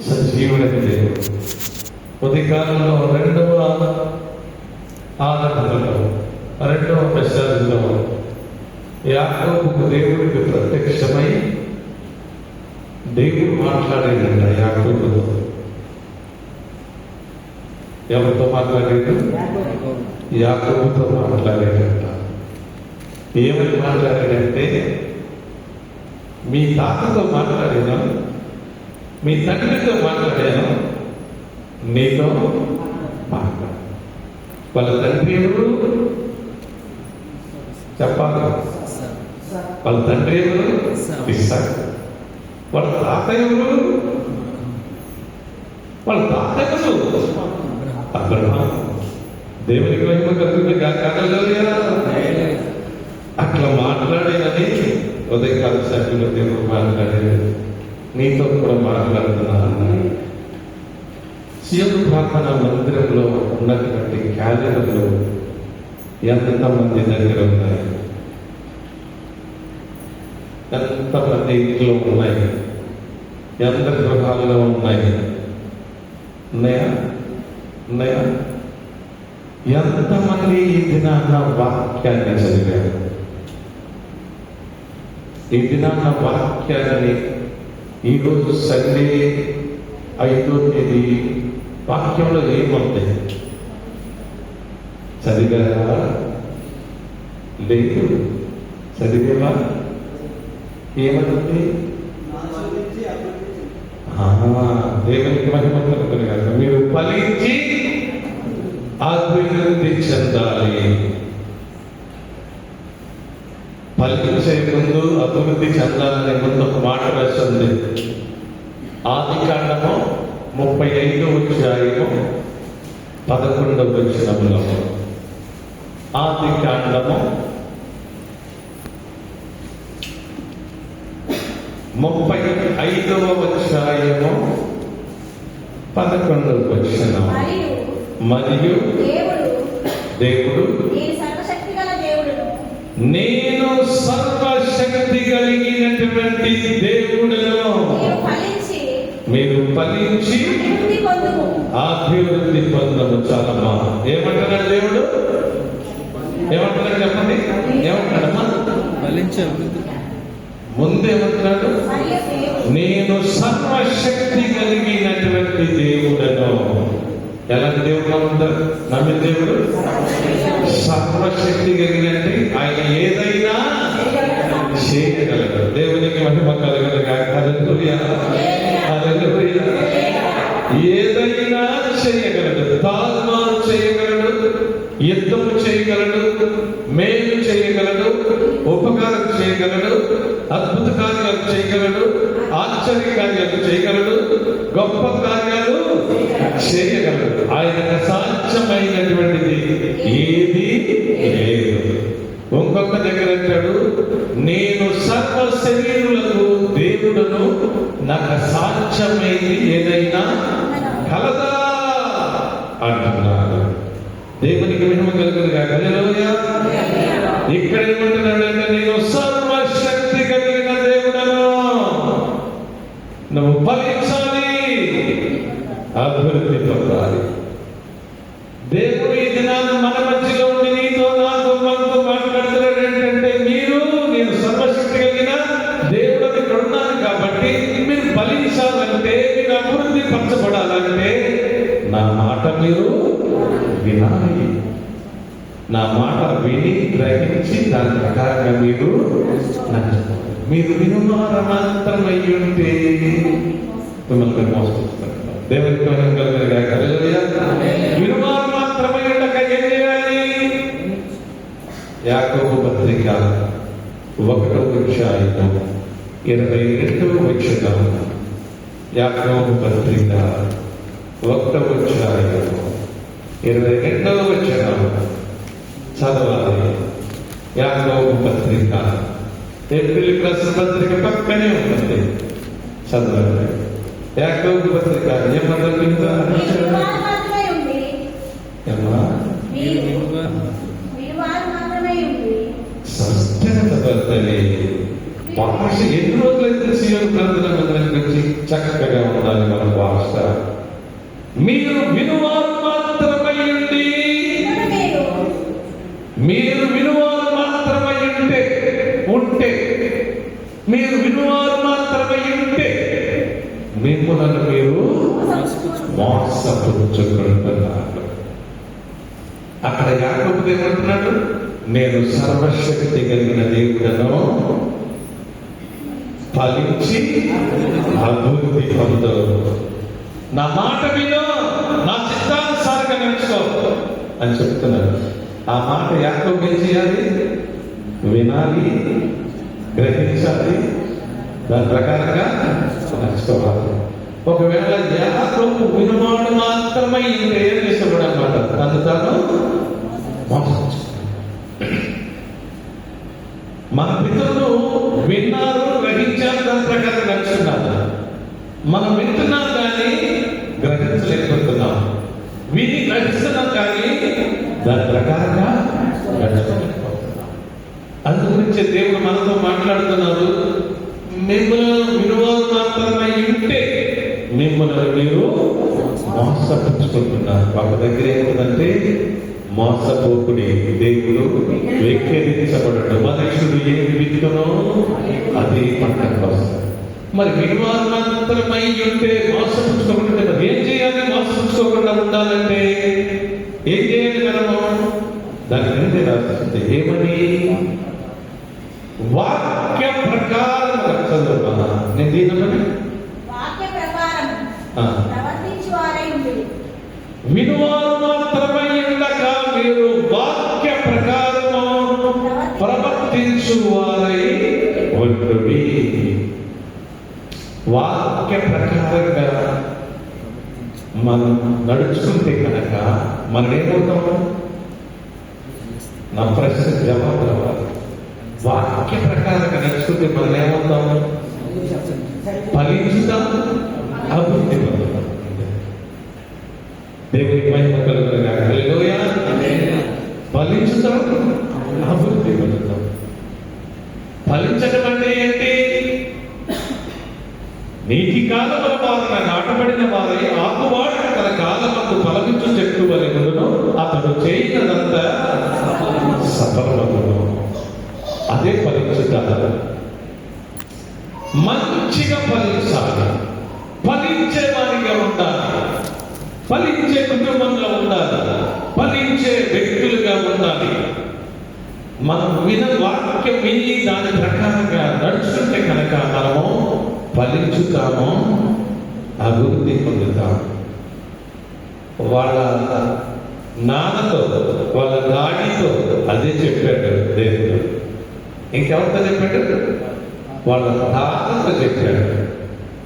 సజీవుడైన దేవుడు. ఉదయకాలంలో రెండవ ఆరాధనలో రెండవ మెసేజ్లో యాకోబుకు దేవుడికి ప్రత్యక్షమై దేవుడు మాట్లాడేదంట యాకోబుతో. ఎవరితో మాట్లాడేది? యాకోబుతో మాట్లాడేదంట. ఏమని మాట్లాడాడంటే, మీ తాతతో మాట్లాడాను, మీ తండ్రితో మాట్లాడాను, నీతో మాట్లాడు. వాళ్ళ తండ్రి ఎవరు చెప్పాలి? వాళ్ళ తండ్రి ఎవరు? ఇస్సాకు. వాళ్ళ తాత ఎవరు? వాళ్ళ తాత ఎవరు? అబ్రహాము. దేవునికి మహిమ కలుగుతుంది కాగలలేదా? అట్లా మాట్లాడేదని ఉదయకాల సభ్యులు దేవుడు మాట్లాడేది. నీతో కూడా మాట్లాడుతున్నాను. సీఎం ప్రార్థన మందిరంలో ఉన్నటువంటి క్యాలెండర్లు ఎంతమంది దగ్గర ఉన్నాయి? ఎంతమంది ఇంట్లో ఉన్నాయి? ఎంత గృహాల్లో ఉన్నాయి? ఉన్నాయా? ఉన్నాయా? ఎంతమంది ఈ దినాన్న వాక్యాన్ని చదివారు? ఈ దినాన్న వాక్యాన్ని ఈరోజు సండే 5వ తేదీ వాక్యంలో ఏముంది? చదివారా? లేదు. చదివేవా? ఏమంటుంది? దేవునికి మహిమ కలుగుతుంది కదా. మీరు ఫలించి అభివృద్ధి చెందాలి. ఫలించే ముందు అభివృద్ధి చెందాలనే ముందు ఒక మాట రాసింది. ఆదికాండము 35వ అధ్యాయము 11వ వచనములో. ఆదికాండము 35వ అధ్యాయము 11వ వచనం. మరియు దేవుడు నేను సర్వశక్తి కలిగినటువంటి దేవుడను, మీరు ఫలించి అభివృద్ధి పొందము. చాలమ్మా. ఏమంటున్నాడు దేవుడు? ఏమంటున్నాడు చెప్పండి? ఏమంటున్నాడమ్మా? ముందేమంటున్నాడు? నేను సర్వశక్తి కలిగినటువంటి దేవుడను. ఎలాంటి దేవుడు ఉంటారు? నమ్మిన దేవుడు సర్వశక్తి కలిగినట్టు ఆయన ఏదైనా చేయగలడు. దేవునికి మహిమ కలగదు. ఏదైనా చేయగలడు. తాల్మాలు చేయగలడు, యుద్ధము చేయగలడు, మేలు చేయగలడు, ఉపకారం చేయగలడు, అద్భుత కార్యాలు చేయగలడు, ఆశ్చర్య కార్యాలు చేయగలడు, గొప్ప కార్యాలు చేయగలడు. ఆయనకు సాధ్యమైనటువంటిది ఏది లేదు. ఇంకొక దగ్గర అంటాడు, నేను సర్వ శరీరులకు దేవుడును, నాకు సాధ్యమైంది ఏదైనా కలదా అంటున్నాడు. దేవునికి మహిమ కలుగునుగా. హల్లెలూయా. ఇక్కడ ఏమంటున్నాడంటే, నేను సర్వశక్తి కలిగిన దేవుడను, నువ్వు ఫలించాలి, అభివృద్ధి పొందాలి. దేవుడు ఈ దినాన్ని మన మధ్యలో ఉండి నీతో నాతో మనతో మాట్లాడుతున్నాడు ఏంటంటే, నేను సర్వశక్తి కలిగిన దేవుడిని ఇక్కడ ఉన్నాను కాబట్టి మీరు ఫలించాలంటే, మీరు అభివృద్ధి పరచబడాలంటే నా మాట మీరు వినాలి. నా మాట విని గ్రహించి దాని ప్రకారంగా మీరు వినుమారమాత్రమై ఉంటే మిమ్మల్ని మోసపోతున్నారు. దేవునికి వినుమారు మాత్రమై ఉండక ఏం చేయాలి? యాకోబు పత్రిక 1వ అధ్యాయం 22వ వచనం. యాకోబు పత్రిక 1వ అధ్యాయం 22వ వచనం చదవాలి. యాకోబు పత్రిక ఏప్రిల్ రాసిన పత్రిక పక్కనే ఉంటుంది, చదవాలి. యాకోబు పత్రిక ఏమన్నా భాష ఎన్ని రోజులైతే సీఎం ప్రార్థన మందిరానికి వచ్చి చక్కగా ఉండాలి మన భాష. మిమ్మల్ని మీరు మోసపుచ్చుకుంటున్నారు. అక్కడ యాకోబు ఏమంటున్నాడు? నేను సర్వశక్తి కలిగిన దేవుడను, ఫలించి అభివృద్ధి పొందు. నా మాట విను, నా చిత్తానుసారంగా నడుచుకో అని చెప్తున్నాడు. ఆ మాట యాకోబు ఏం చేయాలి? వినాలి, గ్రహించాలి, దాని ప్రకారంగా నడుచుకోవాలి. ఒకవేళ యాకోబు వినువాడు మాత్రమే ఇంకా ఏం చేసేవాడు అన్నమాట, తను తాను మోసపుచ్చుకున్నాడు. మన పితరులు విన్నారు, గ్రహించారు, దాని ప్రకారం నడుచుకున్నారు. మనం వింటున్నాం కానీ గ్రహించలేకపోతున్నాం, విని గ్రహిస్తున్నాం కానీ దాని ప్రకారంగా నడుచుకోలేకపోతున్నాం. అందుగురించి దేవుడు మనతో మాట్లాడుతున్నారు. మిమ్మల్ని వినువారు మాత్రమే ఉంటే మిమ్మల్ని మీరు మోసపుచ్చుకుంటున్నారు. ఒక దగ్గర ఏముందంటే మోసపోకుడి, దేవుడు వెక్కిరించబడడు. మనుషుడు ఏమి విత్తునో అది పంటకు వస్తుంది. మరి వినువారు మాత్రమై ఉంటే మోసపుచ్చుకోకుండా మరి ఏం చేయాలి? మోసపుచ్చుకోకుండా ఉండాలంటే ఏం చేయాలి మనము? దాని గురించి రాస్తుంది. ఏమని? వాక్య ప్రకారం చదువు. నేను దీని వినువారు మాత్రమై ఉండక మీరు వాక్య ప్రకారము ప్రవర్తించువారై ఉండుడి. వాక్య ప్రకారంగా మనం నడుచుకుంటే కనుక మనం ఏమవుతాము? నా ప్రశ్న జవాబు రావాలి. వాక్య ప్రకారంగా నడుచుకుంటే మనం ఏమవుతాము? ఫలించుతాము, అభివృద్ధి పొందుతాం. దేవునికి మహిమ కలుగునుగా. హల్లెలూయా. ఫలించుతాం, అభివృద్ధి పొందుతాం. ఫలించడం అంటే ఏంటి? నీటి కాలముల వారున నాటబడిన వారై ఆకువాడక తన కాలమందు ఫలమిచ్చు చెట్టు వలె ఉండును, అతడు చేయనదంతా సఫలమగును. అదే ఫలించుతారు. మంచిగా ఫలించాలి, ఫలించే వారిగా ఉండాలి, ఫలించే కుటుంబంలో ఉండాలి, ఫలించే వ్యక్తులుగా ఉండాలి. మనం వాక్యం విని దాని ప్రకారంగా నడుచుకుంటే కనుక మనము ఫలించుతాము, అభివృద్ధి పొందుతాము. వాళ్ళ నాన్నతో, వాళ్ళ డాడీతో అదే చెప్పాడు దేవుడు. ఇంకెవరితో చెప్పాడు? వాళ్ళ తాతతో చెప్పాడు.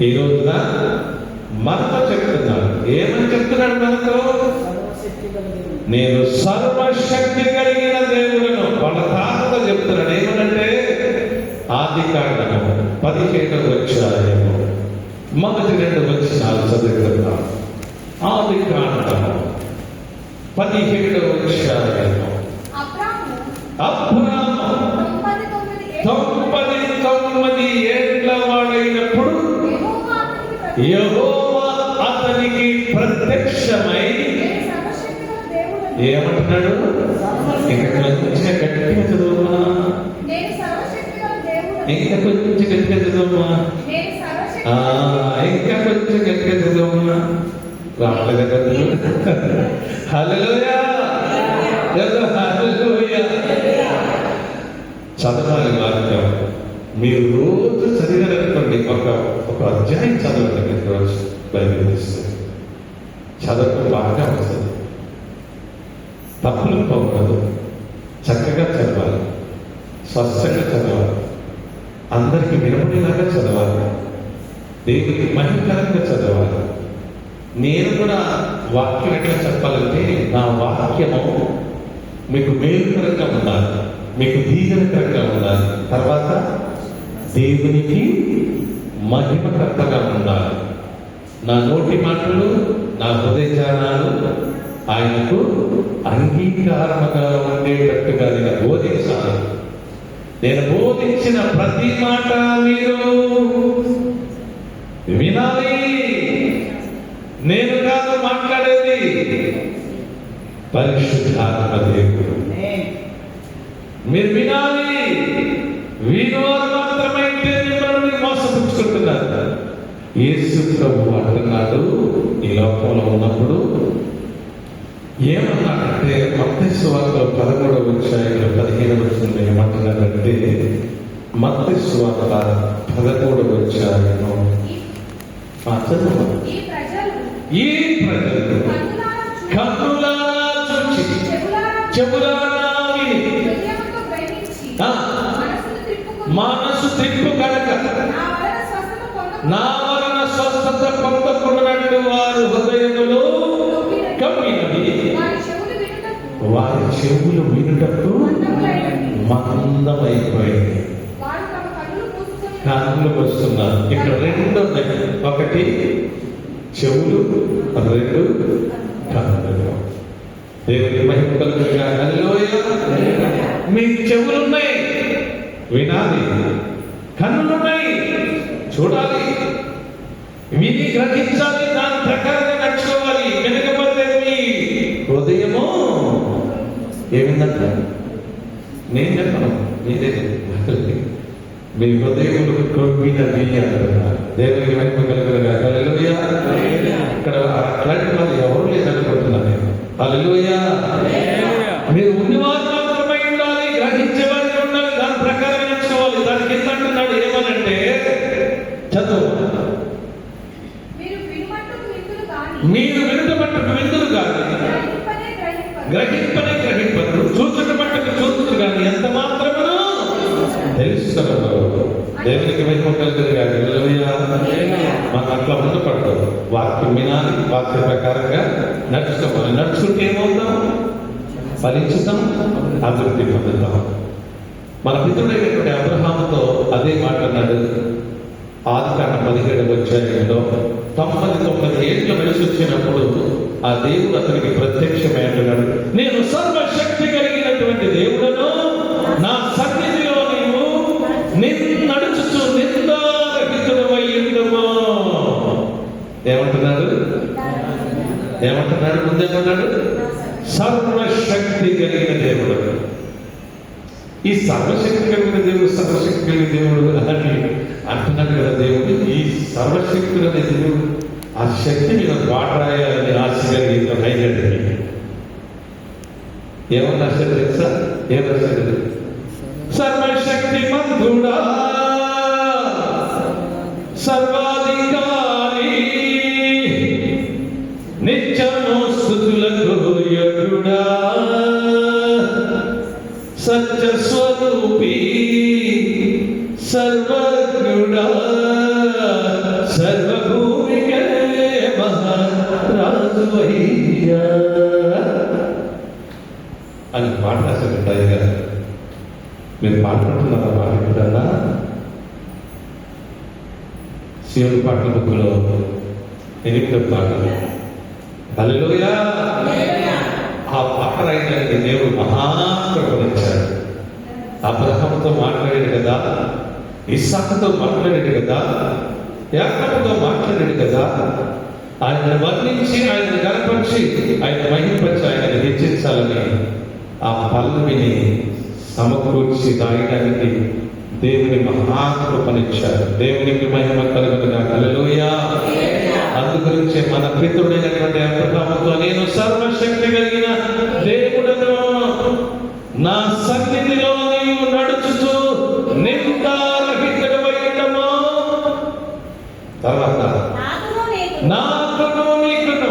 ఈ రోజున మనతో చెప్తున్నాడు. ఏమని చెప్తున్నాడు మనతో? నేను సర్వశక్తి కలిగిన దేవుడను. వాళ్ళ తాతతో చెప్తున్నాడు. ఏమనంటే ఆదికాండము 17వ అధ్యాయము మొదటి 2 వచనాలు చదువుతున్నాం. ఆదికాండము 17వ అధ్యాయము. అబ్రాము 99 ఏళ్ల వాడైనప్పుడు యెహోవా అతనికి ప్రత్యక్షమై ఏమంటున్నాడు? ఇంకా కొంచెం గట్టిగా చదువుమా, ఇంకా కొంచెం గట్టిగా చదువుమా, ఇంకా కొంచెం గట్టిగా చదువుమా. రావట్లేదు కదా? హల్లెలూయా, హల్లెలూయా. చదవాలి వాక్యం. మీరు రోజు చదివారనుకోండి, ఒక అధ్యాయం చదవండి. మీరు రోజు బైబిల్ తీస్తుంది, చదవడం బాగా వస్తుంది. తప్పులు పోకూడదు, చక్కగా చదవాలి, స్వచ్ఛంగా చదవాలి, అందరికి వినపడేలాగా చదవాలి, దేవుడికి మహిమకరంగా చదవాలి. నేను కూడా వాక్యం ఎట్లా చెప్పాలంటే, నా వాక్యము మీకు మేలుకరంగా ఉండాలి, మీకు దీవెనకరంగా ఉండాలి, తర్వాత దేవునికి మహిమకర్తగా ఉండాలి. నా నోటి మాటలు, నా హృదయ ధ్యానాలు ఆయనకు అంగీకారముగా ఉండేటట్టుగా నేను బోధించాలి. నేను బోధించిన ప్రతి మాట మీరు వినాలి. నేను కాదు మాట్లాడేది, పరిశుద్ధాత్మ దేవుడు. మీరు వినాలి. వినువారు మాత్రమైతే మిమ్మల్ని మోసపుచ్చుకుంటున్నారు. యేసు ప్రభు అంటున్నాడు, ఈ లోకంలో ఉన్నప్పుడు ఏమన్నాడంటే, మత్తయి సువార్తలో 13వ అధ్యాయంలో 15వ వచనంలో ఏమంటున్నాడంటే, మత్తయి సువార్త 13వ అధ్యాయంలో ఈ ప్రజలు కన్నులారా చూచి చెవులారా విని మనసు త్రిప్పు కనుక నా వలన స్వస్థత పొందకున్నట్టు వారు హృదయములో కమ్మినవి, వారి చెవులు వినుటకు మందమైపోయింది. కన్నులు వస్తున్నారు. ఇక్కడ రెండు ఉన్నాయి, ఒకటి చెవులు, రెండు కన్నులు. దేవుని మహిమ కలుగునుగా. హల్లెలూయా. మీకు చెవులున్నాయి, వినాలి. కన్నులున్నాయి, చూడాలి. విని గ్రహించాలి, దాని ప్రకారంగా నడుచుకోవాలి. వెనకపోతే మీ హృదయము ఏమిందంట? నేను చెప్పను, మీరే మీ హృదయములు కొమ్మినవి అంటున్నారు. దేవునికి మహిమ కలుగునుగా. హల్లెలూయా. ఇక్కడ అలాంటి వాళ్ళు ఎవరు లేదనుకుంటున్నాను నేను. హల్లెలూయా. మీరు ఉన్నవారు మాత్రమే ఉండాలి, గ్రహించేవారికి ఉండాలి, దాని ప్రకారం నడుచుకోవాలి. దానికి ఎంత అంటున్నాడు? ఏమనంటే, చదువు, మీరు వినుట మట్టుకు విందురు కానీ గ్రహింపనే గ్రహింపరు, చూచుట మట్టుకు చూచురు కానీ ఎంత మాత్రమును తెలుసుకోరు. దేవునికి మహిమ కలుగునుగా. హల్లెలూయా. మనం అట్లా ఉండకూడదు. వాక్యం వినాలి, వాక్య ప్రకారంగా నడుచుకోవాలి. నడుచుకుంటే ఏమవుతాం? ఫలించుతాం, అభివృద్ధి పొందుతాం. మన పితృడైనటువంటి అబ్రహాముతో అదే మాట్లాడినాడు. ఆదికాండం 17వ అధ్యాయంలో 99 ఏళ్ళ వయసు వచ్చినప్పుడు ఆ దేవుడు అతనికి ప్రత్యక్షమై అంటున్నాడు, నేను సర్వశక్తి కలిగినటువంటి దేవుడను, నా సన్నిధిలో నీవు నడుచుచు నిందారహితుడవై ఉండుము. ఏమంటున్నాడు? ముందేమన్నాడు? సర్వశక్తి కలిగిన దేవుడు. ఈ సర్వశక్తి కలిగిన దేవుడు, సర్వశక్తి కలిగిన దేవుడు అని అంటున్నాడు కదా. దేవుడు ఈ సర్వశక్తి అనే దేవుడు ఆ శక్తి మీద పాటరాయాలని ఆశ కలిగి హైలైట్. ఏమన్నా తెలుసా? ఏం రాశాడు? సర్వశక్తి మంతుడా, సర్వాధికారి, నిత్యము స్తుతులకు యోగ్యుడా, సత్య స్వరూపి, సర్వజ్ఞుడా, సర్వభూమికే మహారాజువయ్యా అని పాట రాశాడు. గారు మీరు పాడుకుంటున్నారా? పాడుకుంటారా? శివుడి పాటల బుక్కులో 8వ పాటలు. హల్లెలూయా. ఆ పాట రాయడానికి దేవుడు మహాకృపనిచ్చాడు. అబ్రహాముతో మాట్లాడాడు కదా, ఇస్సాకుతో మాట్లాడాడు కదా, యాకోబుతో మాట్లాడాడు కదా. ఆయన వర్ణించి, ఆయన గణపరిచి, ఆయన మహిమపరిచి, ఆయన హెచ్చించాలని ఆ పల్లవిని సమకూర్చి రాయడానికి దేవుని మహాకృపనిచ్చాడు. దేవునికి మహిమ కలుగునుగా. హల్లెలూయా. అందుగురించి మన పితృడైనటువంటి అబ్రహాముతో, నేను సర్వశక్తి కలిగిన దేవుడను, నా సన్నిధిలో నీవు నడుచుచు నిందారహితుడవై ఉండము. తర్వాత నాకును నీకును.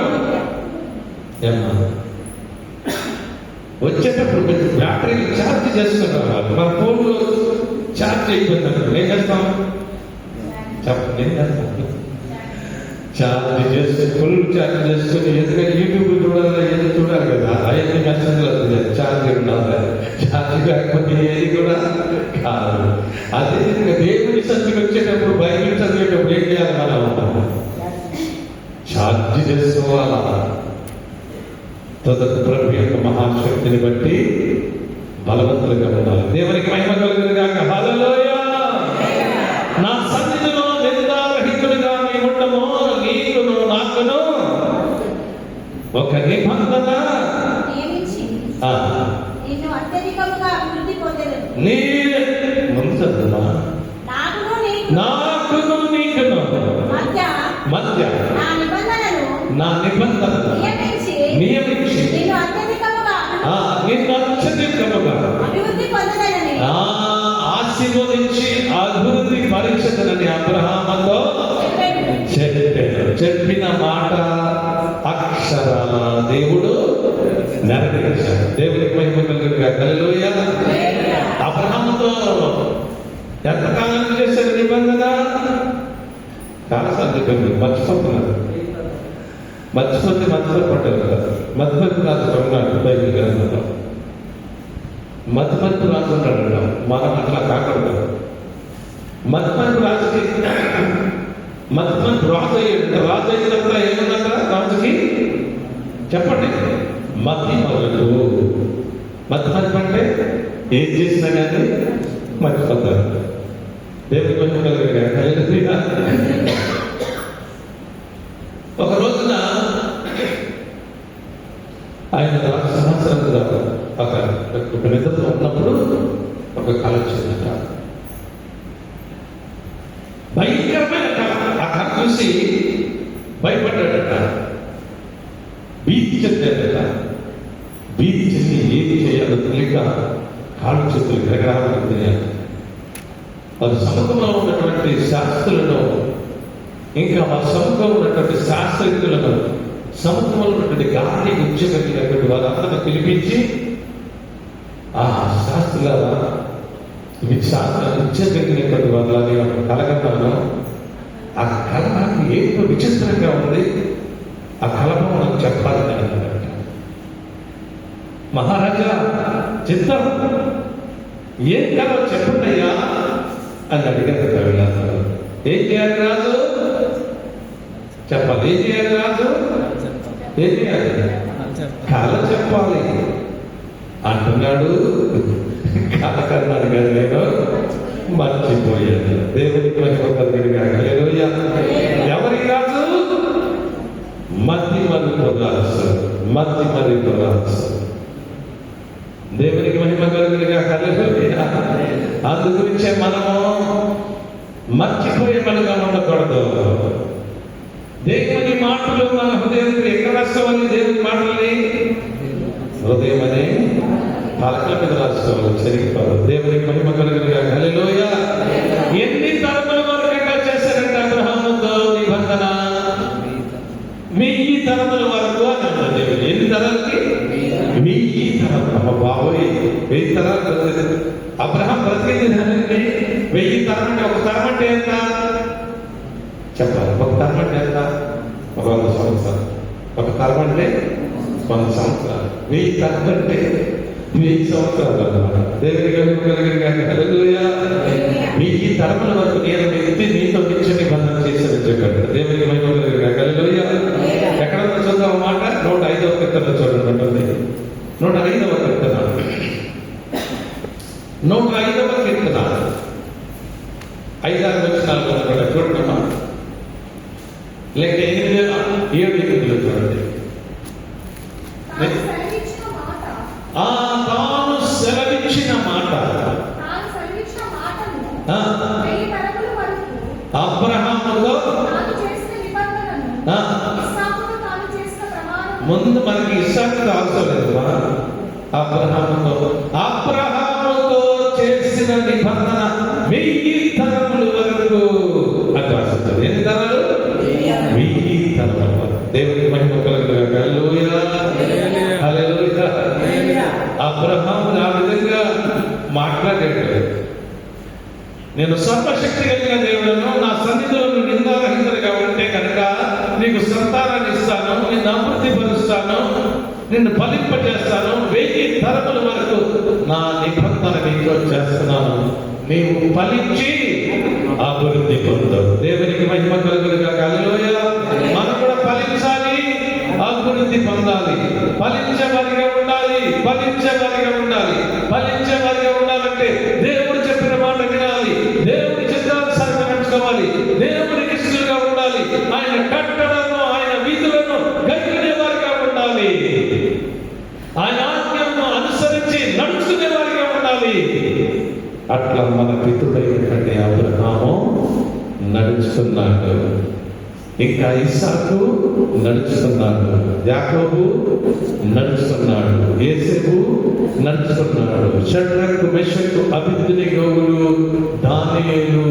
ఏమన్నా వచ్చేటప్పుడు బ్యాటరీలు ఛార్జ్ చేసుకున్నారు. మన ఫోన్లో ఛార్జ్ అయిపోయింది. ఏం చేస్తాం? చెప్పండి, ఏం చేస్తాం? ఛార్జ్ చేస్తే ఫుల్ ఛార్జ్ చేసుకుని, ఎందుకంటే యూట్యూబ్ చూడాలి, ఏది చూడాలి కదా, అవన్నీ మెసేజ్లు వస్తుంది. ఛార్జ్ ఉండాలి, ఛార్జ్ కాకపోతే ఏది కూడా కాదు. అదే దేవుడి సన్నిధికి వచ్చేటప్పుడు, బైబిల్ చదివేటప్పుడు ఏం చేయాలి? మనం ఛార్జ్ చేసుకోవాలా. తదుపరి ప్రభు యొక్క మహాశక్తిని బట్టి బలవంతులుగా ఉండాలి. దేవునికి మహిమ కలుగునుగా. హల్లెలూయా. నా సన్నిధిలో నిందారహితుడిగా నీ ఉండము. నీకును నాకును ఒక నిబంధన నీ ముందు నాకును నీకును నా నిబంధన నియమించి నిన్ను అత్యధికముగా ఆశీర్వదించి అభివృద్ధి పరీక్షతనని అబ్రహాముతో చెప్పిన మాట అక్షరాల దేవుడు నెరవేర్చాడు. దేవుడికి మహిమ కలుగునుగా. హల్లెలూయా. అబ్రహాముతో ఎంతకాలం చేశాడు నిబంధన? చాలాసార్లు చెప్పారు, మర్చిపోతున్నారు. మర్చిపోతారు కదా. మధ్యమర్పు రాసుకున్నాడు బైబిల్ గ్రంథంలో. మధ్యమర్పు రాసుకుంటాడు. మనం అట్లా కాకూడదు. మధ్యమర్పు రాజు అయినప్పుడు ఏమన్నా రాజుకి చెప్పండి, మధ్యమరుపు అంటే ఏం చేసినా కానీ మర్చిపోతారు. దేవుడి మహిమ కలుగునుగా. ఒక రోజున ఆయన సంవత్సరం ఒక నిద్రలో ఉన్నప్పుడు ఒక కళ వచ్చిందట. భయంకరమైన కళ. ఆ కళ చూసి భయపడ్డాడట. భీతి చెందాడట. భీతి చెంది ఏది చేయాలో తెలియక కాళ్ళు చేతులు గ్రహణాలు తెలియాలి. వారి సముఖంలో ఉన్నటువంటి శాస్త్రులను, ఇంకా వారి సముఖంలో ఉన్నటువంటి శాస్త్రజ్ఞులను, సముఖంలో ఉన్నటువంటి గాలిని గుర్చగలిగినటువంటి వారందరిని పిలిపించి, ఆ శాస్త్రులారా, ఇవి శాస్త్రాలు ఇచ్చగలిగినటువంటి వాళ్ళని కలగన్నాను. ఆ కళ నాకు ఏదో విచిత్రంగా ఉంది. ఆ కళను మనం చెప్పాలి అన్నమాట. మహారాజా చిత్తం ఏం కళ చెప్పండియ్యా అని అడిగారు కవిలాసరావు. ఏం చేయాలి రాజు? చెప్పాలి. ఏం చేయాలి రాజు? ఏం చేయాలి? కళ చెప్పాలి అంటున్నాడు. కళ కన్నాడు కదా, నేను మర్చిపోయాను. దేవునికి మహిమ కలుగునుగా. హల్లెలూయా. ఎవరి రాజు? మధ్యమరుపు రాజు. దేవునికి మహిమ కలుగునుగా. హల్లెలూయా. అందు గురించే మనము మర్చిపోయే మనగా ఉండకూడదు. దేవుని మాటలు మన హృదయానికి ఎక్కడ రాసుకోవాలి? దేవుని మాటలని హృదయం అనే పలకల మీద రాసుకోవాలి, చరిగిపోవాలి. దేవునికి మహిమ కలుగునుగా. హల్లెలూయా. ఎన్ని తరముల వరకు ఎట్లా చేశారంటే అబ్రహాముతో నిబంధన? 1000 తరముల వరకు అని అన్నాడు దేవుడు. ఎన్ని తరాలకి? 1000 తరాలు. అమ్మ బాబోయ్, 1000 తరాలు. అబ్రహాం బ్రతికింది 1000 తరం అంటే ఒక తరం అంటే ఎంత చెప్పాలి? ఒక తరం అంటే ఎంత? 100 సంవత్సరాలు. ఒక తరం అంటే 100 సంవత్సరాలు. 1000 తరం అంటే 1000 సంవత్సరాలు అన్నమాట. దేవునికి కలుగునుగా. హల్లెలూయా. 1000 తరముల వరకు నేను వ్యక్తి నీతో నిత్య నిబంధన చేశాను చెప్పాడు. దేవునికి మహిమ కలుగునుగా. హల్లెలూయా. ఎక్కడ చూద్దాం మాట? 105వ కీర్తనలో చూడండి. 105వ కీర్తన 5-6 వచనాలు చూడండి. లేక 8-7 చూడండి. తాను సెలవిచ్చిన మాట అబ్రహాముతో ముందు మనకి ఇస్సాకుతో అవసరం లేదు. అబ్రహాముతో చేసిన నిబంధన 1000 తరముల వరకు అని రాస్తుంది. ఎన్ని తరాలు? 1000 తరముల వరకు. దేవునికి మహిమ కలుగునుగా. హల్లెలూయా. హల్లెలూయా. అబ్రహాము ఆ విధంగా మాట్లాడాడు. నేను సర్వశక్తి కలిగిన దేవుడను, నా సన్నిధిలో నిందారహితులుగా ఉంటే కనుక నీకు సంతానాన్ని ఇస్తాను, నిన్ను అభివృద్ధి పరుస్తాను, నిన్ను ఫలింపజేస్తాను, 1000 తరముల వరకు నా నిబంధన నీతో చేస్తున్నాను, నీవు ఫలించి అభివృద్ధి పొందవు. దేవునికి మహిమ కలుగునుగా. హల్లెలూయా. మనం కూడా ఫలించాలి, అభివృద్ధి పొందాలి, ఫలించేవారిగా ఉండాలి. ఫలించేవారిగా ఉండాలంటే దేవుడు చెప్పిన మాట వినాలి, దేవుడి చిత్తానుసారంగా నడుచుకోవాలి, దేవునికి ఇష్టలుగా ఉండాలి, ఆయన కట్టడలను, ఆయన విధులను గైకొనేవారిగా ఉండాలి, ఆయన ఆజ్ఞలను అనుసరించి నడుచుకునేవారిగా ఉండాలి. అట్లా మన పితృడైనటువంటి అబ్రహాము నడుచుకున్నాడు. ఇంకా ఇస్సాకు నడుచుకున్నాడు, యాకోబు నడుచుకున్నాడు, యోసేపు నడుచుకున్నాడు, షడ్రకు మెషకు అబేద్నెగోవులు దానియేలు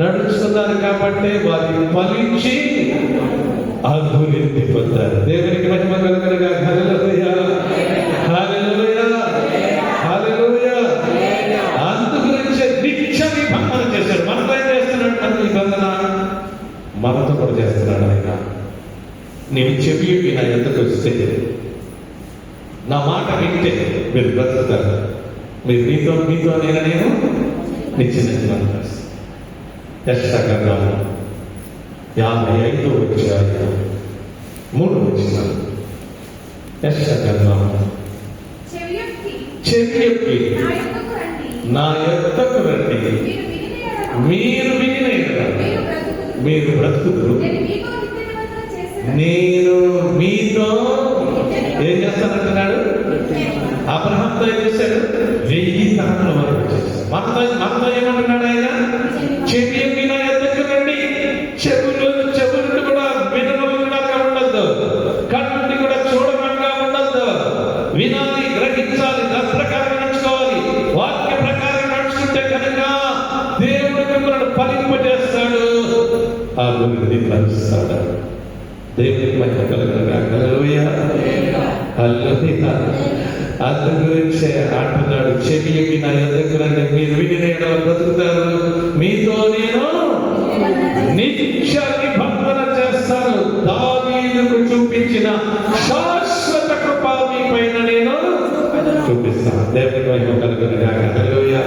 నడుచుకున్నారు కాబట్టి వారి ఫలించి అభివృద్ధి పొందారు. దేవునికి మహిమ కలుగునుగా. హల్లెలూయా, హల్లెలూయా, హల్లెలూయా. అందుగురించే నిత్య నిబంధన చేశాడు. మనతో ఏం చేస్తున్నాడు? నిబంధన మనతో కూడా చేస్తున్నాడు ఆయన. నేను చెవి నా ఎందుకు వస్తే నా మాట వింటే మీరు బ్రతుకుతారు. మీరు మీతో నేను నిత్య నిబంధన చేస్తాను. యెషయా 55 అధ్యాయం 3 వచనం. యెషయా చెవి యొక్కి నా యొద్దకు రండి, మీరు వినిన యెడల మీరు బ్రతుకుదురు. నేను మీతో ఏం చేస్తానంటున్నాడు? అబ్రహాంతో ఏం చేశాడు? 1000 తరాల వరకు చేశాడు. మనతో ఏమంటున్నాడు ఆయన? చెవి యొక్కి నా యొద్దకు రండి. చెవులు కూడా వినకుండా ఉండద్దు, కన్నుండి కూడా చూడకుండా ఉండద్దు. వినాలి, గ్రహించాలి, దాని ప్రకారం నడుచుకోవాలి. వాక్య ప్రకారం నడుచుకుంటే కనుక దేవుడు మిమ్మల్ని ఫలింపజేస్తాడు, అభివృద్ధి పరుస్తాడు. దేవునికి మహిమ కలుగునుగా. హల్లెలూయా, హల్లెలూయా. అందు గురించే అంటున్నాడు, చెవి యొక్కి నా యొద్దకు రండి, మీరు వినిన యెడల బ్రతుకుతారు. మీతో నేను నిత్య నిబంధన చేస్తాను. దావీదుకు చూపించిన శాశ్వత కృప మీ పైన నేను చూపిస్తాను. దేవునికి మహిమ కలుగునుగా. హల్లెలూయా.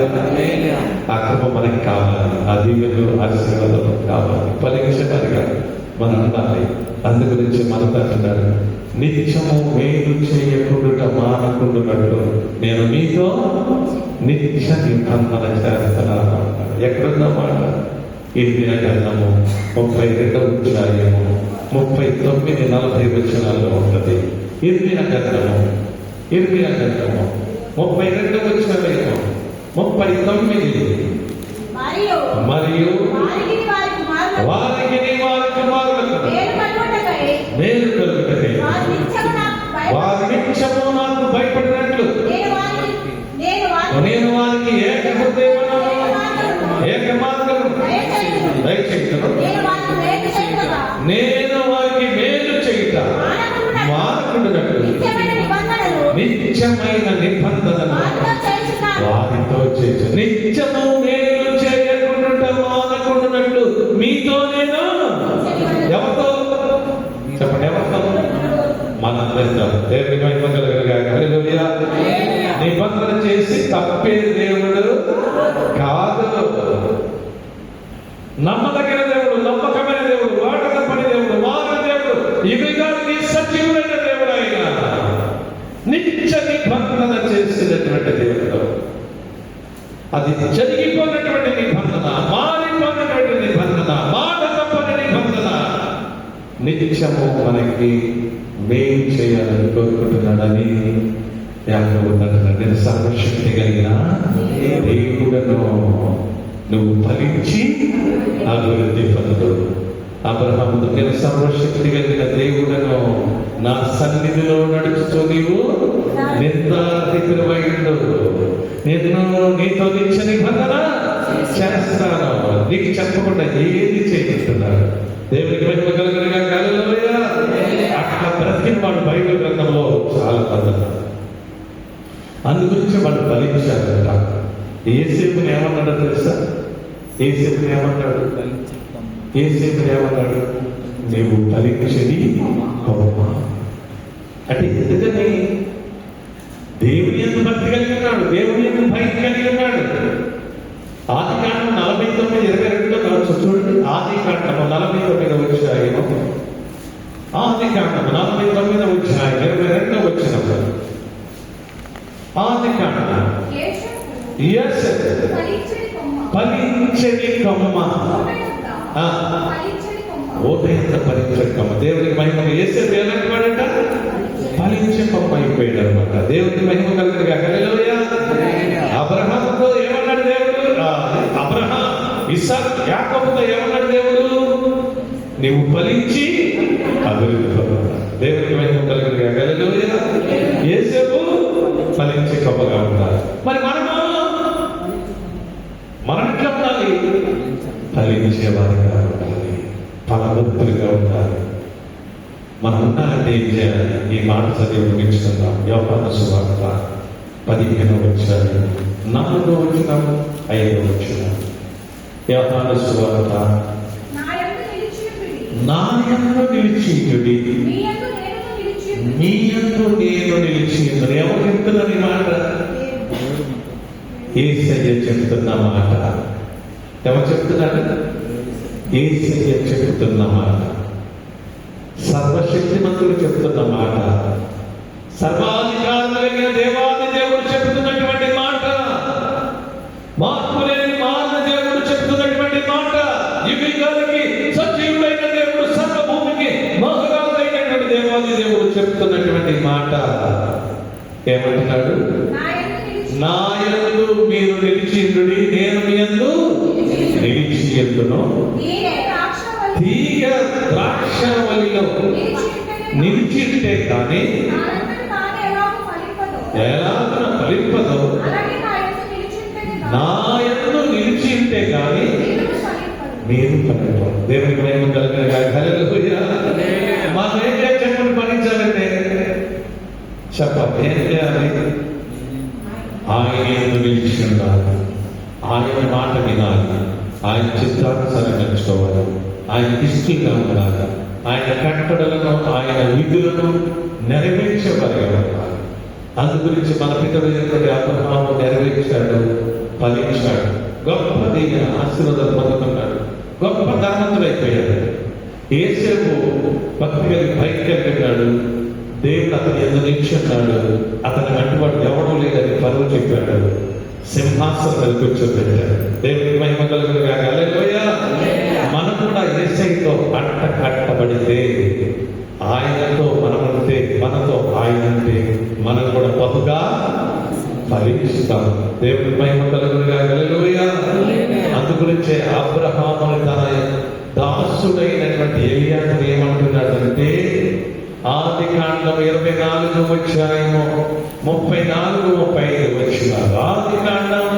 ఆ కృప మనకి కావాలి, ఆ దీవెనలు ఆశీర్వాదాలు కావాలి, ఫలించడానికి మనం ఉండాలి. అందు గురించి మనతో అంటున్నాడు, నిత్యము మేలు చేయకుండా మానకుండునట్లు నేను మీతో నిత్య నిబంధన చేస్తున్నాను. ఎక్కడున్నా మాట? ఇర్మియా గ్రంథము 32వ అధ్యాయము 39-40 వచనాల్లో ఉంటుంది. ఇర్మియా గ్రంథము 32వ అధ్యాయము 39. మరియు వారికి వారి కుమారులకు మేలు కలుగుటకై వారి నిత్యము నాకు భయపడినట్లు నేను వారికి ఏక హృదయమును ఏక మార్గము దయచేయుటను నేను వారికి మేలు చేయుట మానకుండునట్లు నిత్యమైన నిబంధనను వారితో చేయుచు. నిత్యము మేలు చేయకుండా మానకుండునట్లు మీతో నేను ఎవరితో చెప్పండి? ఎవరితో? మనందరితో. దేవునికి మహిమ కలుగునుగా. హల్లెలూయా. నిబంధన చేసి తప్పే దేవుడు కాదు. నమ్మదగిన దేవుడు, నమ్మకమైన దేవుడు, మాట తప్పని దేవుడు, మారు దేవుడు, యుగానికి సజీవుడైన దేవుడు ఆయన. నిత్య నిబంధన చేసినటువంటి దేవుడు. అది జరిగిపోయినటువంటి నిబంధన, మారిపోయినటువంటి నిబంధన, మాట తప్పని నిబంధన. నిత్యము మనకి మేలు చేయాలని కోరుకుంటున్నాడని యాకోబు అంటున్నాడు. నేను సర్వశక్తి కలిగిన దేవుడను, నువ్వు ఫలించి అభివృద్ధి పొందు. అబ్రహాముతో నేను సర్వశక్తి కలిగిన దేవుడను, నా సన్నిధిలో నడుచుతూ నీవు నిర్ధారితుడవైండు. నేను నీతో నిత్య నిబంధన చేస్తాను. నీకు చెప్పకుండా ఏది చేయకుంటున్నాడు. దేవునికి మహిమ కలుగునుగా. హల్లెలూయా. అట్లా బ్రతికిన వాడు బైబిల్ గ్రంథంలో చాలా పద్ధతి. అందు గురించి వాళ్ళు ఫలించారంట. యోసేపుని ఏమన్నాడో తెలుసా? యోసేపుని ఏమన్నాడు? నీవు ఫలించేది కొమ్మ. అంటే ఎందుకని? దేవుని యందు భక్తి కలిగి ఉన్నాడు, దేవుని యందు భయం కలిగి ఉన్నాడు. ఆదికాండం 49:22 కావచ్చు. చూడండి, ఆదికాండము 49వ అధ్యాయము, ఆదికాండము 49వ అధ్యాయం 22వ వచనం. ఆదికాండం ఫలించని కొమ్మ, ఓటైన ఫలించని కొమ్మ. దేవునికి మహిమ. యోసేపు ఎలాంటి వాడట? ఫలించే కొమ్మ అయిపోయాడు అనమాట. దేవునికి మహిమ కలుగునుగా. హల్లెలూయా. అబ్రహాముతో ఏమన్నాడు దేవుడు? అబ్రహాం, ఇస్సాకు, యాకోబుతో ఏమన్నాడు దేవుడు? నీవు ఫలించి అభివృద్ధి పొందుతావు. దేవునికి మహిమ కలుగునుగా. హల్లెలూయా. యేసేపు ఫలించి గొప్పగా ఉంటారు. మరి మనం ఎట్లా ఉండాలి? ఫలించేవారిగా ఉండాలి, ఫలవంతులుగా ఉండాలి. మనం ఉండాలంటే ఏం చేయాలి? ఈ మాట చదివి ముగించుకుందాం. యోహాను సువార్త 15వ అధ్యాయం 4వ వచనం 5వ వచనం. యోహాను సువార్త నా యందు నిలిచియుండుడి, మీ యందు నేను నిలిచియుందును. ఎవరు చెప్తున్నారు ఈ మాట? యేసయ్య చెప్తున్న మాట. ఎవరు చెప్తున్నారు? యేసయ్య చెప్తున్న మాట. సర్వశక్తిమంతుడు చెప్తున్న మాట. సర్వాధికారులైన దేవాది దేవుడు చెప్తున్నటువంటి మాట. మార్పులేని మాన దేవుడు చెప్తున్నటువంటి మాట. యుగాలకి సజీవుడైన దేవుడు, సర్వభూమికి మహోన్నతుడైనటువంటి దేవాది దేవుడు చెప్తున్నటువంటి మాట. ఏమంటున్నాడు? నా యందు మీరు నిలిచియుండుడి, నేను మీ యందు నిలిచియుందును. తీగ ద్రాక్షవల్లిలో నిలిచియుంటే కానీ ఎలాగ ఫలింపదో, నా యందు నిలిచియుంటే కానీ మీరు ఫలింపరు. దేవునికి మహిమ కలుగునుగా. హల్లెలూయా. మనం ఏం చెప్పండి? ఫలించాలంటే చెప్పాలి. ఏం చేయాలి? ఆయన యందు నిలిచి ఉండాలి, ఆయన మాట వినాలి, ఆయన చిత్తానుసారం నడుచుకోవాలి, ఆయన ఇష్టంగా ఉండాలి, ఆయన కట్టడలను ఆయన విధులను నెరవేర్చేవారిగా ఉండాలి. అందు గురించి మన పితరులైనటువంటి అబ్రహాము నెరవేర్చాడు, ఫలించాడు, గొప్ప దీని ఆశీర్వాదాలు పొందుతున్నాడు, గొప్ప ధనవంతుడైపోయాడు. యేసేపు భక్తి కలిగి పైకి వెళ్ళాడు. దేవుడు అతను ఎంత నిల్చున్నాడు. అతని వెంటబడి ఎవడూ లేదని పరువు చెప్పాడు. సింహాసనం కూర్చోబెట్టాడు. దేవునికి మహిమ కలుగునుగా. హల్లెలూయా. మనం కూడా యేసయ్యతో కట్టబడితే, ఆయనతో మనముంటే, మనతో ఆయనంటే మనం కూడా బహుగా ఫలిస్తాం. దేవునికి మహిమ కలుగునుగా. హల్లెలూయా. అందుగురించే అబ్రహామును తన దాసుడైనటువంటి ఎలియాను ఏమంటున్నాడంటే, ఆది కాండం 24వ అధ్యాయము 34-35 వచనాలు. ఆది కాండం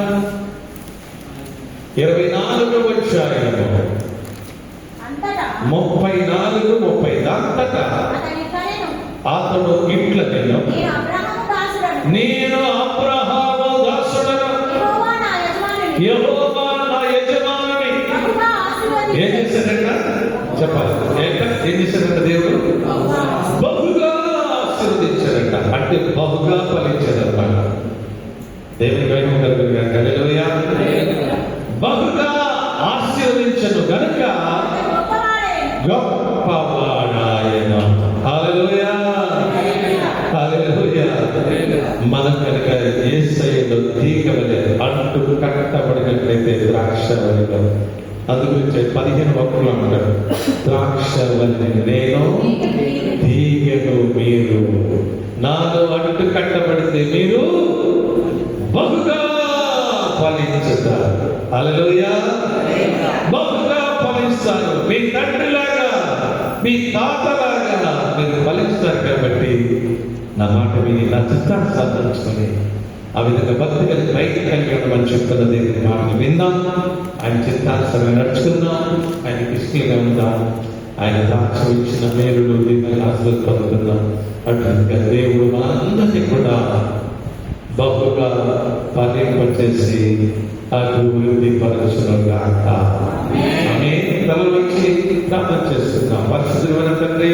24వ అధ్యాయము 34-35. అంతటా అతడు ఇట్లా నేను అబ్రహాము దాసుడను, యెహోవా నా యజమానుని. ఏం చేశాడంట? చెప్పాలి. ఏం చేశాడంట? దేవుడు బహుగా ఆశీర్వదించాడంట. అంటే బహుగా ఫలించాడన్నమాట. దేవుని మహిమ కలుగునుగా. హల్లెలూయా. బహుగా ఆశీర్వదించను గనుక గొప్పవాడాయన. హల్లెలూయా. హల్లెలూయా. మనం కనుక యేసయ్యలో తీగవలె అంటు కట్టబడినట్లయితే ద్రాక్షవల్లిలో, అందుగురించి 15 అంటారు, ద్రాక్షవల్లి నేను, తీగను మీరు. నాలో అంటు కట్టబడితే మీరు బహుగా ఫలించుతారు. హల్లెలూయా. బహుగా ఫలిస్తారు. మీ తండ్రిలాగా, మీ తాతలాగా మీరు ఫలిస్తారు. కాబట్టి నా మాట విని నా చిత్తాన్ని సాధించుకొని ఆ విధంగా భక్తి కలిగి రైతు కలిగి ఉండమని చెప్తున్న దేవుని మాటలు విందాం. ఆయన చిత్తానుసారంగా నడుచుకుందాం. ఆయనకి ఇష్టంగా ఉందాం. ఆయన దాక్ష ఇచ్చిన మేలులు దీన్ని ఆశలు పొందుతున్నాం. అట్లా దేవుడు మనందరినీ కూడా బహుగా ఫలింపచేసి అభివృద్ధి పరచునుగాక. ఆమేన్. తలలు వచ్చి ప్రార్థన చేస్తున్నాం. పరిశుద్ధుడైన తండ్రి,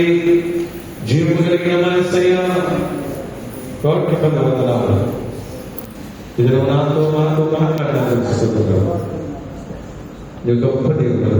జీవము కలిగిన యేసయ్య, కోటి వందనాలు. ఇది నాతో మాట్లాడాలని గొప్ప దేవుడు.